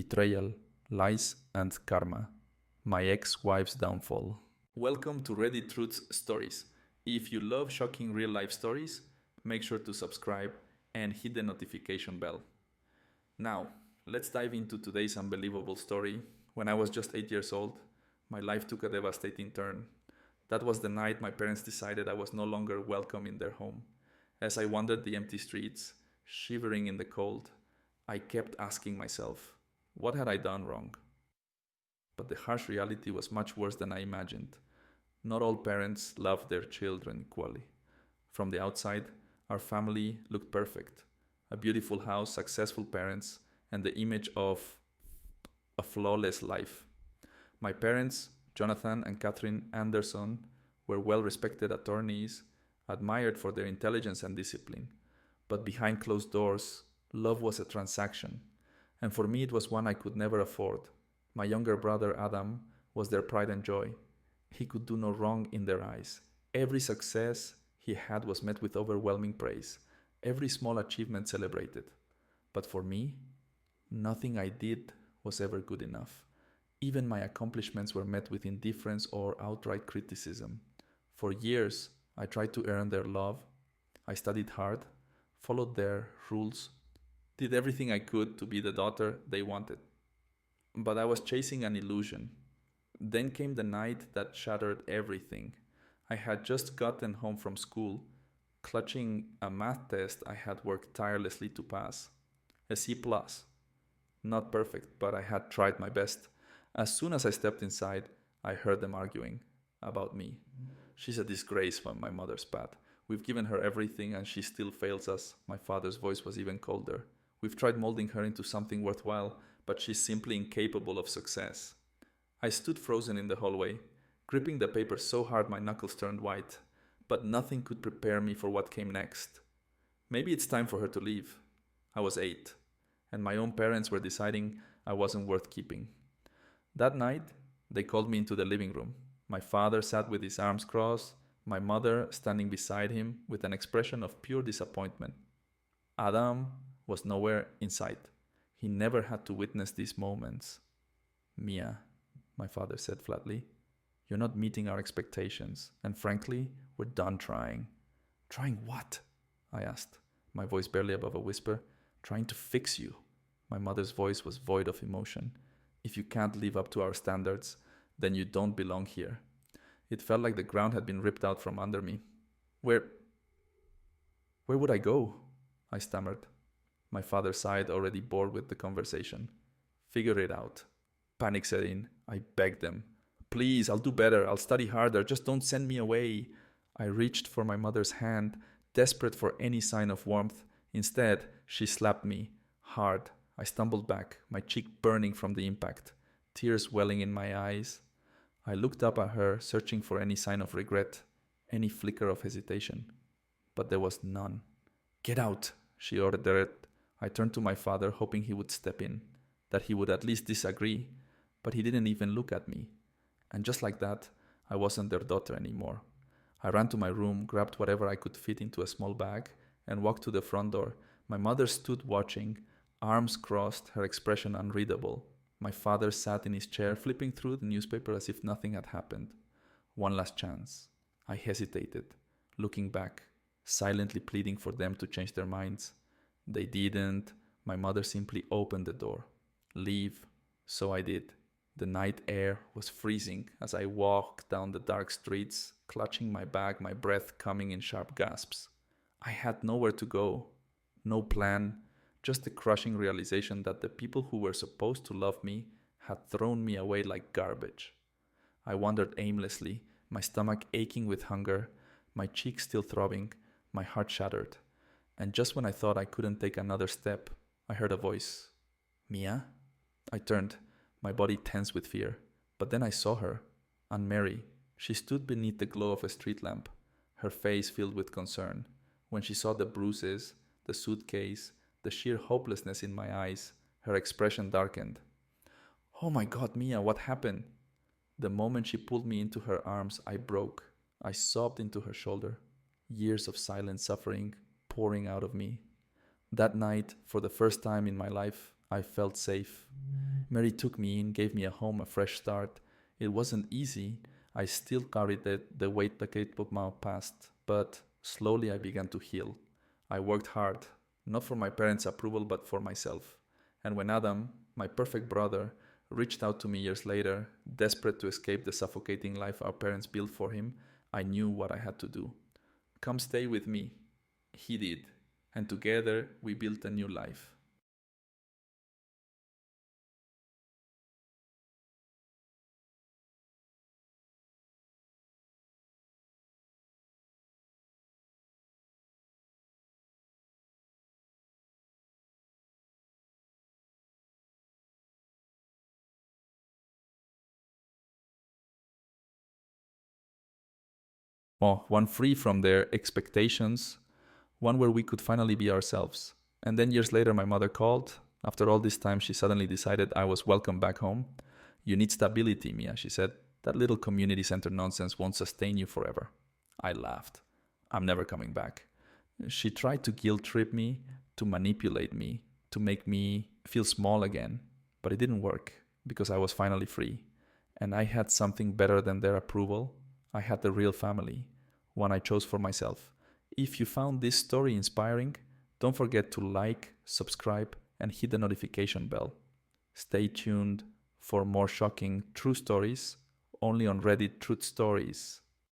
Betrayal, Lies, and Karma. My ex-wife's downfall. Welcome to Reddit Truths Stories. If you love shocking real-life stories, make sure to subscribe and hit the notification bell. Now, let's dive into today's unbelievable story. When I was just 8 years old, my life took a devastating turn. That was the night my parents decided I was no longer welcome in their home. As I wandered the empty streets, shivering in the cold, I kept asking myself, what had I done wrong? But the harsh reality was much worse than I imagined. Not all parents love their children equally. From the outside, our family looked perfect. A beautiful house, successful parents, and the image of a flawless life. My parents, Jonathan and Catherine Anderson, were well-respected attorneys, admired for their intelligence and discipline. But behind closed doors, love was a transaction. And for me, it was one I could never afford. My younger brother, Adam, was their pride and joy. He could do no wrong in their eyes. Every success he had was met with overwhelming praise. Every small achievement celebrated. But for me, nothing I did was ever good enough. Even my accomplishments were met with indifference or outright criticism. For years, I tried to earn their love. I studied hard, followed their rules, did everything I could to be the daughter they wanted. But I was chasing an illusion. Then came the night that shattered everything. I had just gotten home from school, clutching a math test I had worked tirelessly to pass. A C+. Not perfect, but I had tried my best. As soon as I stepped inside, I heard them arguing about me. She's a disgrace, my mother spat. We've given her everything and she still fails us. My father's voice was even colder. We've tried molding her into something worthwhile, but she's simply incapable of success. I stood frozen in the hallway, gripping the paper so hard my knuckles turned white, but nothing could prepare me for what came next. Maybe it's time for her to leave. I was 8, and my own parents were deciding I wasn't worth keeping. That night, they called me into the living room. My father sat with his arms crossed, my mother standing beside him with an expression of pure disappointment. Adam was nowhere in sight. He never had to witness these moments. Mia, my father said flatly, you're not meeting our expectations, and frankly, we're done trying. Trying what? I asked, my voice barely above a whisper. Trying to fix you. My mother's voice was void of emotion. If you can't live up to our standards, then you don't belong here. It felt like the ground had been ripped out from under me. Where would I go? I stammered. My father sighed, already bored with the conversation. Figure it out. Panic set in. I begged them. Please, I'll do better. I'll study harder. Just don't send me away. I reached for my mother's hand, desperate for any sign of warmth. Instead, she slapped me hard. I stumbled back, my cheek burning from the impact, tears welling in my eyes. I looked up at her, searching for any sign of regret, any flicker of hesitation. But there was none. Get out, she ordered. I turned to my father, hoping he would step in, that he would at least disagree, but he didn't even look at me. And just like that, I wasn't their daughter anymore. I ran to my room, grabbed whatever I could fit into a small bag, and walked to the front door. My mother stood watching, arms crossed, her expression unreadable. My father sat in his chair, flipping through the newspaper as if nothing had happened. One last chance. I hesitated, looking back, silently pleading for them to change their minds. They didn't. My mother simply opened the door. Leave. So I did. The night air was freezing as I walked down the dark streets, clutching my bag, my breath coming in sharp gasps. I had nowhere to go, no plan, just the crushing realization that the people who were supposed to love me had thrown me away like garbage. I wandered aimlessly, my stomach aching with hunger, my cheeks still throbbing, my heart shattered. And just when I thought I couldn't take another step, I heard a voice. Mia? I turned, my body tense with fear. But then I saw her, Anne-Mary. She stood beneath the glow of a street lamp, her face filled with concern. When she saw the bruises, the suitcase, the sheer hopelessness in my eyes, her expression darkened. Oh my God, Mia, what happened? The moment she pulled me into her arms, I broke. I sobbed into her shoulder. Years of silent suffering pouring out of me. That night, for the first time in my life, I felt safe. Mary took me in, gave me a home, a fresh start. It wasn't easy. I still carried the weight decade of my past, but slowly I began to heal. I worked hard, not for my parents' approval, but for myself. And when Adam, my perfect brother, reached out to me years later, desperate to escape the suffocating life our parents built for him, I knew what I had to do. Come stay with me. He did. And together we built a new life. Well, one free from their expectations, one where we could finally be ourselves. And then years later, my mother called. After all this time, she suddenly decided I was welcome back home. You need stability, Mia, she said. That little community center nonsense won't sustain you forever. I laughed. I'm never coming back. She tried to guilt trip me, to manipulate me, to make me feel small again. But it didn't work because I was finally free. And I had something better than their approval. I had the real family, one I chose for myself. If you found this story inspiring, don't forget to like, subscribe, and hit the notification bell. Stay tuned for more shocking true stories only on Reddit Truth Stories.